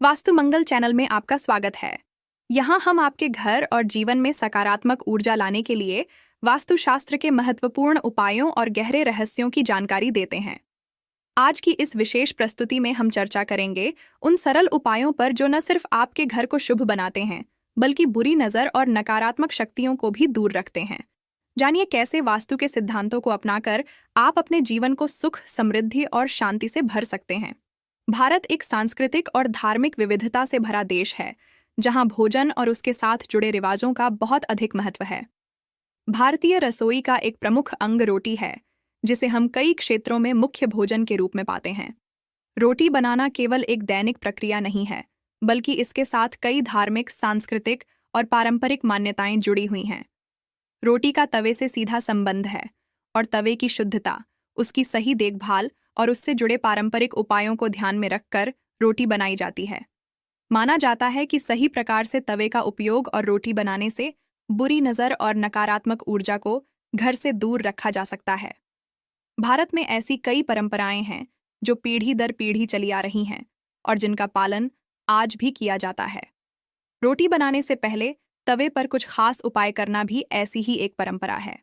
वास्तु मंगल channel में आपका स्वागत है। यहाँ हम आपके घर और जीवन में सकारात्मक ऊर्जा लाने के लिए वास्तुशास्त्र के महत्वपूर्ण उपायों और गहरे रहस्यों की जानकारी देते हैं। आज की इस विशेष प्रस्तुति में हम चर्चा करेंगे उन सरल उपायों पर जो न सिर्फ आपके घर को शुभ बनाते हैं, बल्कि बुरी नज़र और नकारात्मक शक्तियों को भी दूर रखते हैं। जानिए कैसे वास्तु के सिद्धांतों को अपनाकर आप अपने जीवन को सुख, समृद्धि और शांति से भर सकते हैं। भारत एक सांस्कृतिक और धार्मिक विविधता से भरा देश है, जहां भोजन और उसके साथ जुड़े रिवाजों का बहुत अधिक महत्व है। भारतीय रसोई का एक प्रमुख अंग रोटी है, जिसे हम कई क्षेत्रों में मुख्य भोजन के रूप में पाते हैं। रोटी बनाना केवल एक दैनिक प्रक्रिया नहीं है, बल्कि इसके साथ कई धार्मिक, सांस्कृतिक और पारंपरिक मान्यताएं जुड़ी हुई हैं। रोटी का तवे से सीधा संबंध है, और तवे की शुद्धता, उसकी सही देखभाल और उससे जुड़े पारंपरिक उपायों को ध्यान में रखकर रोटी बनाई जाती है। माना जाता है कि सही प्रकार से तवे का उपयोग और रोटी बनाने से बुरी नज़र और नकारात्मक ऊर्जा को घर से दूर रखा जा सकता है। भारत में ऐसी कई परंपराएं हैं जो पीढ़ी दर पीढ़ी चली आ रही हैं और जिनका पालन आज भी किया जाता है। रोटी बनाने से पहले तवे पर कुछ खास उपाय करना भी ऐसी ही एक परंपरा है।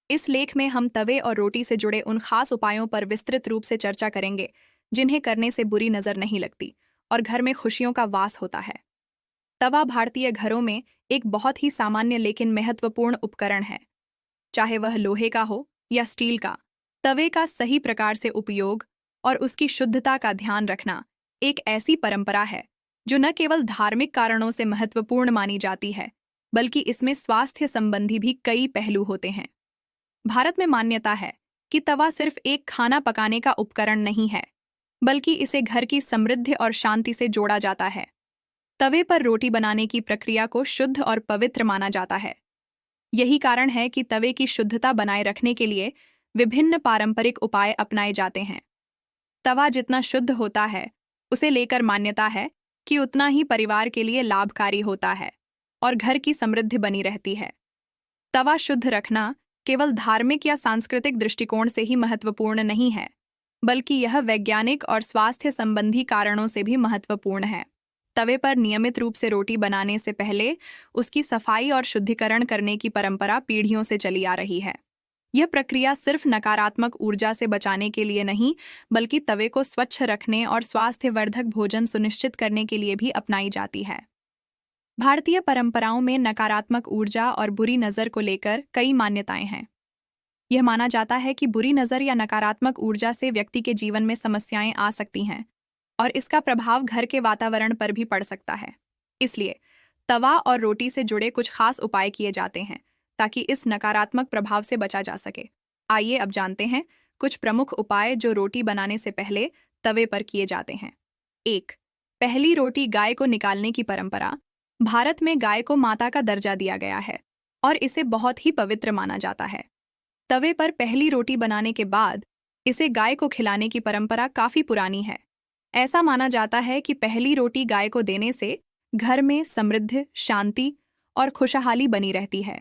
इस लेख में हम तवे और रोटी से जुड़े उन खास उपायों पर विस्तृत रूप से चर्चा करेंगे, जिन्हें करने से बुरी नज़र नहीं लगती और घर में खुशियों का वास होता है। तवा भारतीय घरों में एक बहुत ही सामान्य लेकिन महत्वपूर्ण उपकरण है। चाहे वह लोहे का हो या स्टील का, तवे का सही प्रकार से उपयोग और उसकी शुद्धता का ध्यान रखना एक ऐसी परंपरा है जो न केवल धार्मिक कारणों से महत्वपूर्ण मानी जाती है, बल्कि इसमें स्वास्थ्य संबंधी भी कई पहलू होते हैं। भारत में मान्यता है कि तवा सिर्फ एक खाना पकाने का उपकरण नहीं है, बल्कि इसे घर की समृद्धि और शांति से जोड़ा जाता है। तवे पर रोटी बनाने की प्रक्रिया को शुद्ध और पवित्र माना जाता है। यही कारण है कि तवे की शुद्धता बनाए रखने के लिए विभिन्न पारंपरिक उपाय अपनाए जाते हैं। तवा जितना शुद्ध होता है, उसे लेकर मान्यता है कि उतना ही परिवार के लिए लाभकारी होता है और घर की समृद्धि बनी रहती है। तवा शुद्ध रखना केवल धार्मिक या सांस्कृतिक दृष्टिकोण से ही महत्वपूर्ण नहीं है, बल्कि यह वैज्ञानिक और स्वास्थ्य संबंधी कारणों से भी महत्वपूर्ण है। तवे पर नियमित रूप से रोटी बनाने से पहले उसकी सफाई और शुद्धिकरण करने की परंपरा पीढ़ियों से चली आ रही है। यह प्रक्रिया सिर्फ नकारात्मक ऊर्जा से बचाने के लिए नहीं, बल्कि तवे को स्वच्छ रखने और स्वास्थ्यवर्धक भोजन सुनिश्चित करने के लिए भी अपनाई जाती है। भारतीय परंपराओं में नकारात्मक ऊर्जा और बुरी नज़र को लेकर कई मान्यताएं हैं। यह माना जाता है कि बुरी नज़र या नकारात्मक ऊर्जा से व्यक्ति के जीवन में समस्याएं आ सकती हैं और इसका प्रभाव घर के वातावरण पर भी पड़ सकता है। इसलिए तवा और रोटी से जुड़े कुछ खास उपाय किए जाते हैं ताकि इस नकारात्मक प्रभाव से बचा जा सके। आइए अब जानते हैं कुछ प्रमुख उपाय जो रोटी बनाने से पहले तवे पर किए जाते हैं। 1. पहली रोटी गाय को निकालने की परंपरा। भारत में गाय को माता का दर्जा दिया गया है और इसे बहुत ही पवित्र माना जाता है। तवे पर पहली रोटी बनाने के बाद इसे गाय को खिलाने की परंपरा काफी पुरानी है। ऐसा माना जाता है कि पहली रोटी गाय को देने से घर में समृद्धि, शांति और खुशहाली बनी रहती है।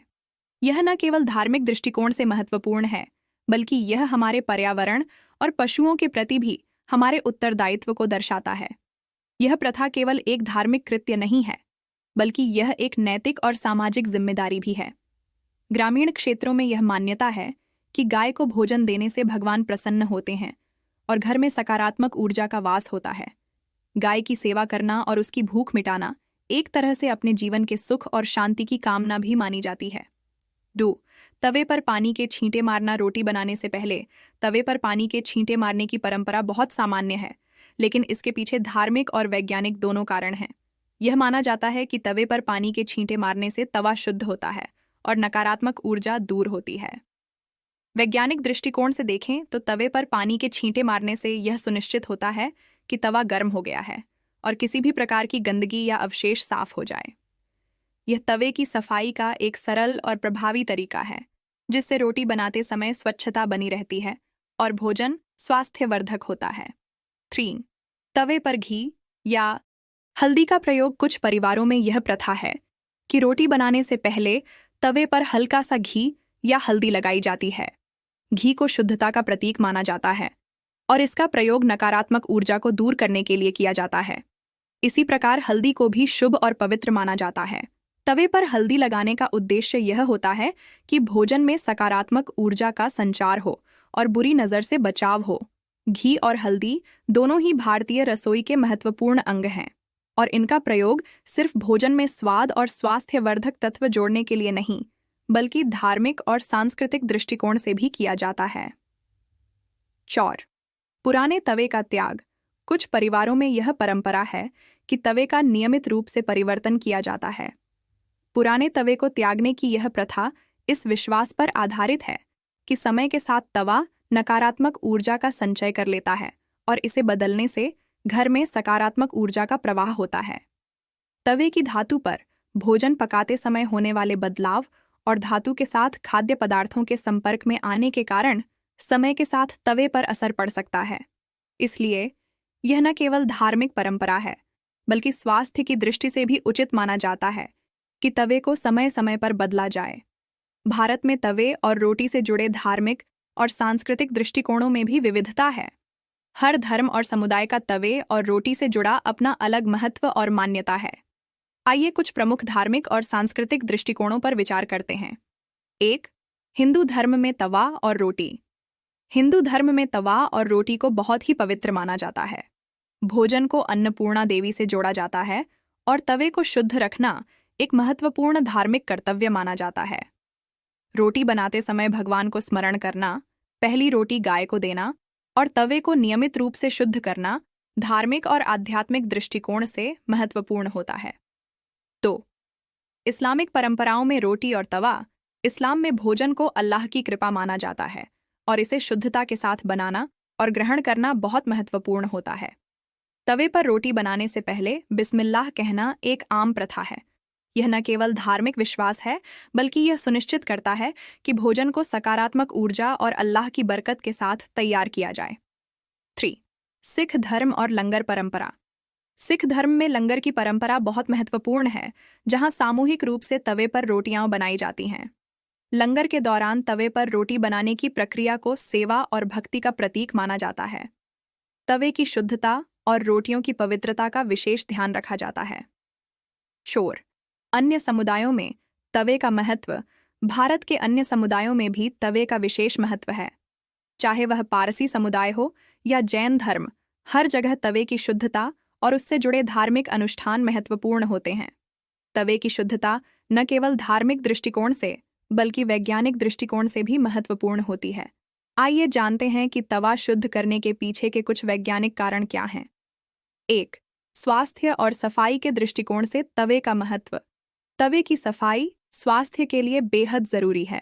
यह न केवल धार्मिक दृष्टिकोण से महत्वपूर्ण है, बल्कि यह हमारे पर्यावरण और पशुओं के प्रति भी हमारे उत्तरदायित्व को दर्शाता है। यह प्रथा केवल एक धार्मिक कृत्य नहीं है, बल्कि यह एक नैतिक और सामाजिक जिम्मेदारी भी है। ग्रामीण क्षेत्रों में यह मान्यता है कि गाय को भोजन देने से भगवान प्रसन्न होते हैं और घर में सकारात्मक ऊर्जा का वास होता है। गाय की सेवा करना और उसकी भूख मिटाना एक तरह से अपने जीवन के सुख और शांति की कामना भी मानी जाती है। 2. तवे पर पानी के छींटे मारना। रोटी बनाने से पहले तवे पर पानी के छींटे मारने की परंपरा बहुत सामान्य है, लेकिन इसके पीछे धार्मिक और वैज्ञानिक दोनों कारण हैं। यह माना जाता है कि तवे पर पानी के छींटे मारने से तवा शुद्ध होता है और नकारात्मक ऊर्जा दूर होती है। वैज्ञानिक दृष्टिकोण से देखें तो तवे पर पानी के छींटे मारने से यह सुनिश्चित होता है कि तवा गर्म हो गया है और किसी भी प्रकार की गंदगी या अवशेष साफ हो जाए। यह तवे की सफाई का एक सरल और प्रभावी तरीका है, जिससे रोटी बनाते समय स्वच्छता बनी रहती है और भोजन स्वास्थ्यवर्धक होता है। 3. तवे पर घी या हल्दी का प्रयोग। कुछ परिवारों में यह प्रथा है कि रोटी बनाने से पहले तवे पर हल्का सा घी या हल्दी लगाई जाती है। घी को शुद्धता का प्रतीक माना जाता है और इसका प्रयोग नकारात्मक ऊर्जा को दूर करने के लिए किया जाता है। इसी प्रकार हल्दी को भी शुभ और पवित्र माना जाता है। तवे पर हल्दी लगाने का उद्देश्य यह होता है कि भोजन में सकारात्मक ऊर्जा का संचार हो और बुरी नज़र से बचाव हो। घी और हल्दी दोनों ही भारतीय रसोई के महत्वपूर्ण अंग हैं और इनका प्रयोग सिर्फ भोजन में स्वाद और स्वास्थ्यवर्धक तत्व जोड़ने के लिए नहीं, बल्कि धार्मिक और सांस्कृतिक दृष्टिकोण से भी किया जाता है। चौर, पुराने तवे का त्याग। कुछ परिवारों में यह परंपरा है कि तवे का नियमित रूप से परिवर्तन किया जाता है। पुराने तवे को त्यागने की यह प्रथा इस विश्वास पर आधारित है कि समय के साथ तवा नकारात्मक ऊर्जा का संचय कर लेता है और इसे बदलने से घर में सकारात्मक ऊर्जा का प्रवाह होता है। तवे की धातु पर भोजन पकाते समय होने वाले बदलाव और धातु के साथ खाद्य पदार्थों के संपर्क में आने के कारण समय के साथ तवे पर असर पड़ सकता है। इसलिए यह न केवल धार्मिक परंपरा है, बल्कि स्वास्थ्य की दृष्टि से भी उचित माना जाता है कि तवे को समय समय पर बदला जाए। भारत में तवे और रोटी से जुड़े धार्मिक और सांस्कृतिक दृष्टिकोणों में भी विविधता है। हर धर्म और समुदाय का तवे और रोटी से जुड़ा अपना अलग महत्व और मान्यता है। आइए कुछ प्रमुख धार्मिक और सांस्कृतिक दृष्टिकोणों पर विचार करते हैं। 1. हिंदू धर्म में तवा और रोटी। हिंदू धर्म में तवा और रोटी को बहुत ही पवित्र माना जाता है। भोजन को अन्नपूर्णा देवी से जोड़ा जाता है और तवे को शुद्ध रखना एक महत्वपूर्ण धार्मिक कर्तव्य माना जाता है। रोटी बनाते समय भगवान को स्मरण करना, पहली रोटी गाय को देना और तवे को नियमित रूप से शुद्ध करना धार्मिक और आध्यात्मिक दृष्टिकोण से महत्वपूर्ण होता है। 2. इस्लामिक परंपराओं में रोटी और तवा। इस्लाम में भोजन को अल्लाह की कृपा माना जाता है और इसे शुद्धता के साथ बनाना और ग्रहण करना बहुत महत्वपूर्ण होता है। तवे पर रोटी बनाने से पहले बिस्मिल्लाह कहना एक आम प्रथा है। यह न केवल धार्मिक विश्वास है, बल्कि यह सुनिश्चित करता है कि भोजन को सकारात्मक ऊर्जा और अल्लाह की बरकत के साथ तैयार किया जाए। 3. सिख धर्म और लंगर परंपरा। सिख धर्म में लंगर की परंपरा बहुत महत्वपूर्ण है, जहां सामूहिक रूप से तवे पर रोटियां बनाई जाती हैं। लंगर के दौरान तवे पर रोटी बनाने की प्रक्रिया को सेवा और भक्ति का प्रतीक माना जाता है। तवे की शुद्धता और रोटियों की पवित्रता का विशेष ध्यान रखा जाता है। चोर, अन्य समुदायों में तवे का महत्व। भारत के अन्य समुदायों में भी तवे का विशेष महत्व है। चाहे वह पारसी समुदाय हो या जैन धर्म, हर जगह तवे की शुद्धता और उससे जुड़े धार्मिक अनुष्ठान महत्वपूर्ण होते हैं। तवे की शुद्धता न केवल धार्मिक दृष्टिकोण से, बल्कि वैज्ञानिक दृष्टिकोण से भी महत्वपूर्ण होती है। आइए जानते हैं कि तवा शुद्ध करने के पीछे के कुछ वैज्ञानिक कारण क्या हैं। 1. स्वास्थ्य और सफाई के दृष्टिकोण से तवे का महत्व। तवे की सफाई स्वास्थ्य के लिए बेहद जरूरी है।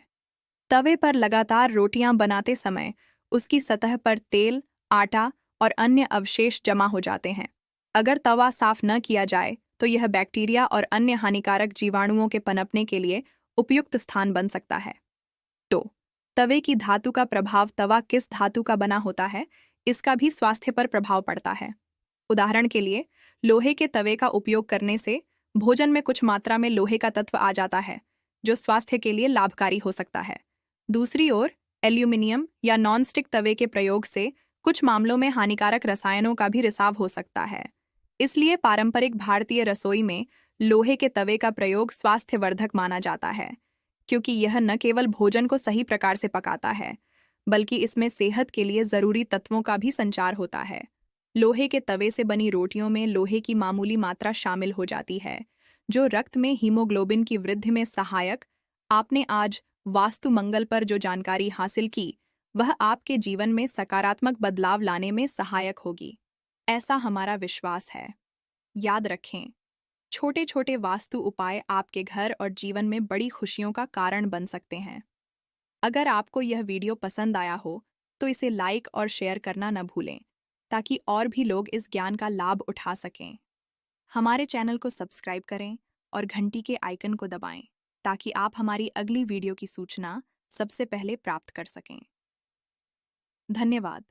तवे पर लगातार रोटियां बनाते समय उसकी सतह पर तेल, आटा और अन्य अवशेष जमा हो जाते हैं। अगर तवा साफ न किया जाए तो यह बैक्टीरिया और अन्य हानिकारक जीवाणुओं के पनपने के लिए उपयुक्त स्थान बन सकता है। 2. तवे की धातु का प्रभाव। तवा किस धातु का बना होता है, इसका भी स्वास्थ्य पर प्रभाव पड़ता है। उदाहरण के लिए, लोहे के तवे का उपयोग करने से भोजन में कुछ मात्रा में लोहे का तत्व आ जाता है, जो स्वास्थ्य के लिए लाभकारी हो सकता है। दूसरी ओर, एल्यूमिनियम या नॉनस्टिक तवे के प्रयोग से कुछ मामलों में हानिकारक रसायनों का भी रिसाव हो सकता है। इसलिए पारंपरिक भारतीय रसोई में लोहे के तवे का प्रयोग स्वास्थ्यवर्धक माना जाता है, क्योंकि यह न केवल भोजन को सही प्रकार से पकाता है, बल्कि इसमें सेहत के लिए जरूरी तत्वों का भी संचार होता है। लोहे के तवे से बनी रोटियों में लोहे की मामूली मात्रा शामिल हो जाती है, जो रक्त में हीमोग्लोबिन की वृद्धि में सहायक। आपने आज वास्तु मंगल पर जो जानकारी हासिल की, वह आपके जीवन में सकारात्मक बदलाव लाने में सहायक होगी, ऐसा हमारा विश्वास है। याद रखें, छोटे छोटे वास्तु उपाय आपके घर और जीवन में बड़ी खुशियों का कारण बन सकते हैं। अगर आपको यह वीडियो पसंद आया हो तो इसे लाइक और शेयर करना न भूलें, ताकि और भी लोग इस ज्ञान का लाभ उठा सकें। हमारे चैनल को सब्सक्राइब करें और घंटी के आइकन को दबाएं, ताकि आप हमारी अगली वीडियो की सूचना सबसे पहले प्राप्त कर सकें। धन्यवाद।